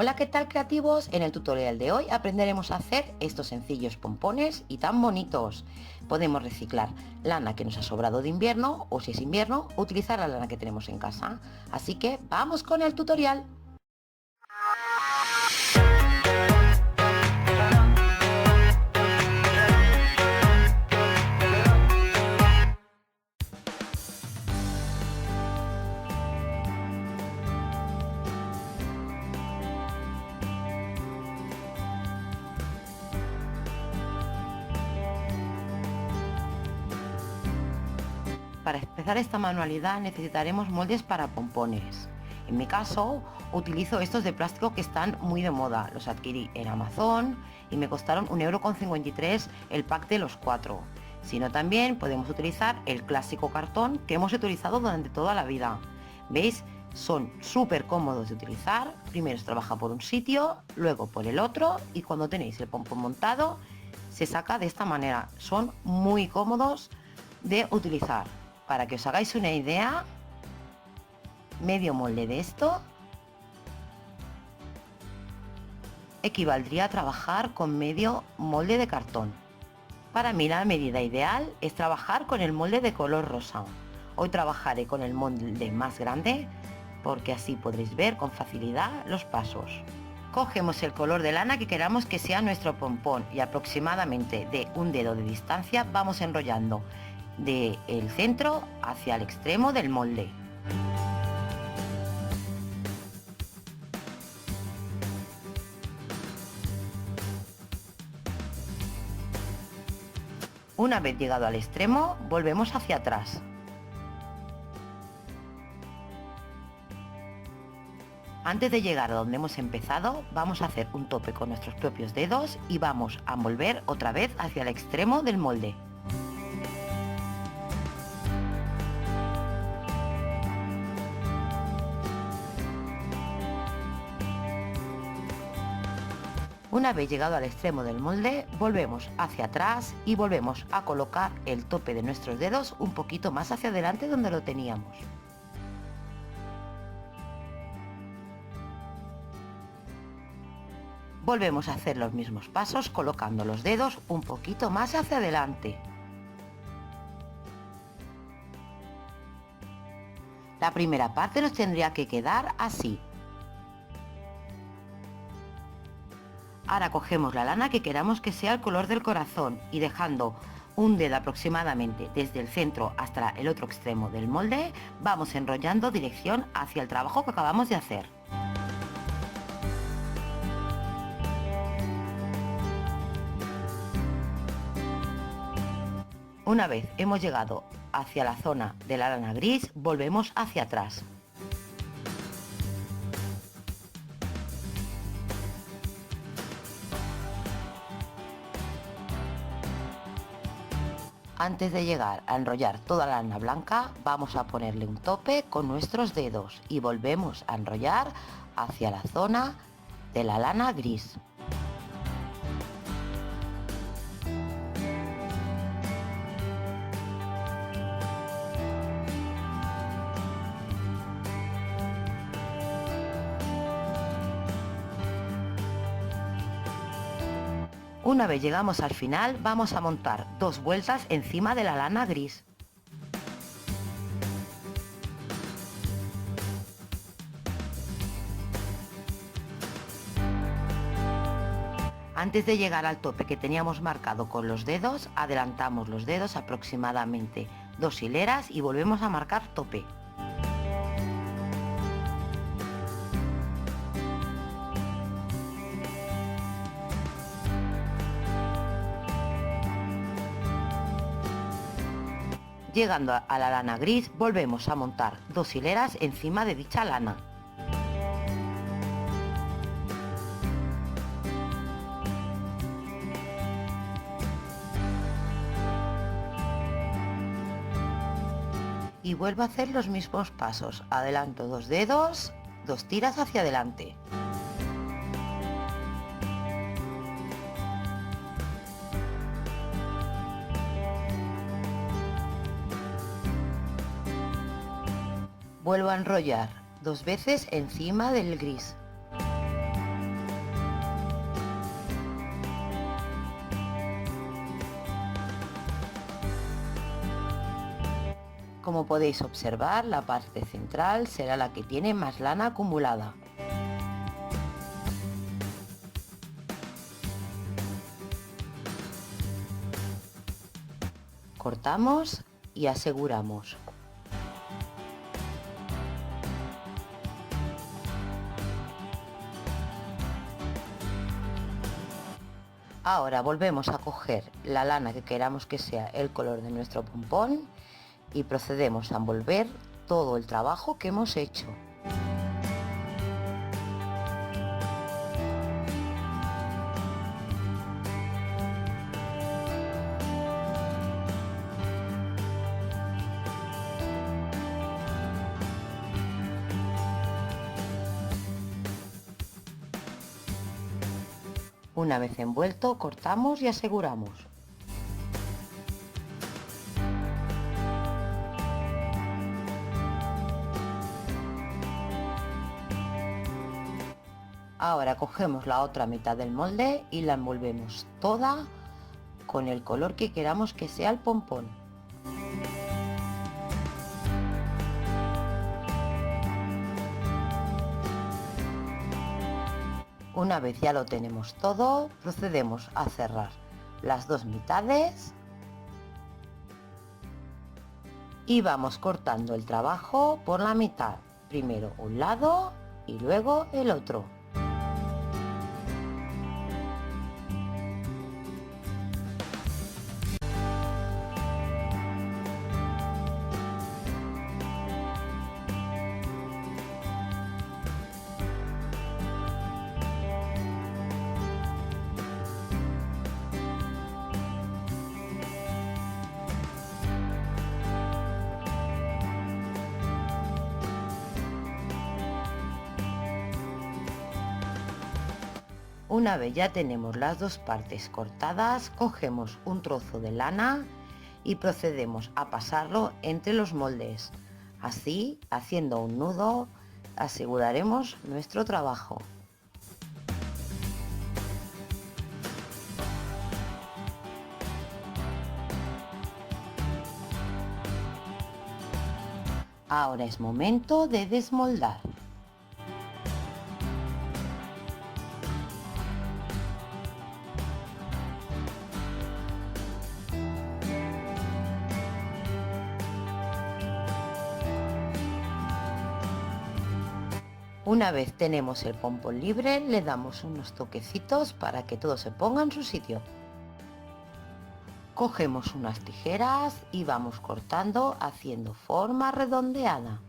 Hola, ¿qué tal, creativos? En el tutorial de hoy aprenderemos a hacer estos sencillos pompones y tan bonitos. Podemos reciclar lana que nos ha sobrado de invierno, o si es invierno, utilizar la lana que tenemos en casa. Así que vamos con el tutorial. Para empezar esta manualidad necesitaremos moldes para pompones. En mi caso utilizo estos de plástico que están muy de moda. Los adquirí en Amazon y me costaron 1,53 € el pack de los 4. Si no, también podemos utilizar el clásico cartón que hemos utilizado durante toda la vida. ¿Veis? Son súper cómodos de utilizar. Primero se trabaja por un sitio, luego por el otro, y cuando tenéis el pompón montado se saca de esta manera. Son muy cómodos de utilizar. Para que os hagáis una idea, medio molde de esto equivaldría a trabajar con medio molde de cartón. Para mí la medida ideal es trabajar con el molde de color rosa. Hoy trabajaré con el molde más grande porque así podréis ver con facilidad los pasos. Cogemos el color de lana que queramos que sea nuestro pompón y aproximadamente de un dedo de distancia vamos enrollando del centro hacia el extremo del molde. Una vez llegado al extremo, volvemos hacia atrás. Antes de llegar a donde hemos empezado, vamos a hacer un tope con nuestros propios dedos y vamos a volver otra vez hacia el extremo del molde. Una vez llegado al extremo del molde, volvemos hacia atrás y volvemos a colocar el tope de nuestros dedos un poquito más hacia adelante donde lo teníamos. Volvemos a hacer los mismos pasos colocando los dedos un poquito más hacia adelante. La primera parte nos tendría que quedar así. Ahora cogemos la lana que queramos que sea el color del corazón y dejando un dedo aproximadamente desde el centro hasta el otro extremo del molde, vamos enrollando dirección hacia el trabajo que acabamos de hacer. Una vez hemos llegado hacia la zona de la lana gris, volvemos hacia atrás. Antes de llegar a enrollar toda la lana blanca, vamos a ponerle un tope con nuestros dedos y volvemos a enrollar hacia la zona de la lana gris. Una vez llegamos al final, vamos a montar 2 vueltas encima de la lana gris. Antes de llegar al tope que teníamos marcado con los dedos, adelantamos los dedos aproximadamente 2 hileras y volvemos a marcar tope. Llegando a la lana gris, volvemos a montar 2 hileras encima de dicha lana. Y vuelvo a hacer los mismos pasos. Adelanto 2 dedos, 2 tiras hacia adelante. Vuelvo a enrollar 2 veces encima del gris. Como podéis observar, la parte central será la que tiene más lana acumulada. Cortamos y aseguramos. Ahora volvemos a coger la lana que queramos que sea el color de nuestro pompón y procedemos a envolver todo el trabajo que hemos hecho. Una vez envuelto, cortamos y aseguramos. Ahora cogemos la otra mitad del molde y la envolvemos toda con el color que queramos que sea el pompón. Una vez ya lo tenemos todo, procedemos a cerrar las dos mitades y vamos cortando el trabajo por la mitad, primero un lado y luego el otro. Una vez ya tenemos las dos partes cortadas, cogemos un trozo de lana y procedemos a pasarlo entre los moldes. Así, haciendo un nudo, aseguraremos nuestro trabajo. Ahora es momento de desmoldar. Una vez tenemos el pompón libre, le damos unos toquecitos para que todo se ponga en su sitio. Cogemos unas tijeras y vamos cortando haciendo forma redondeada.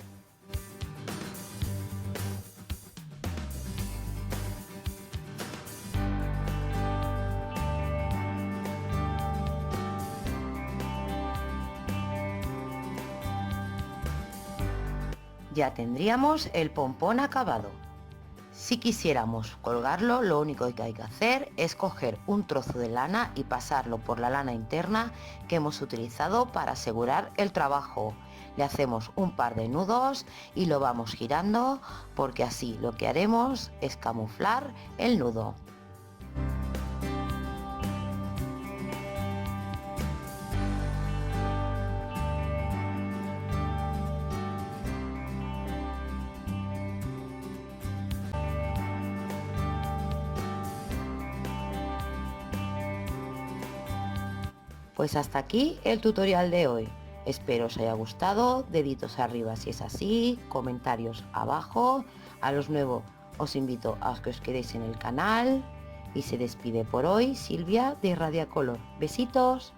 Ya tendríamos el pompón acabado. Si quisiéramos colgarlo, lo único que hay que hacer es coger un trozo de lana y pasarlo por la lana interna que hemos utilizado para asegurar el trabajo. Le hacemos un par de nudos y lo vamos girando, porque así lo que haremos es camuflar el nudo. Pues hasta aquí el tutorial de hoy. Espero os haya gustado, deditos arriba si es así, comentarios abajo. A los nuevos os invito a que os quedéis en el canal y se despide por hoy Silvia de Radiacolor. Besitos.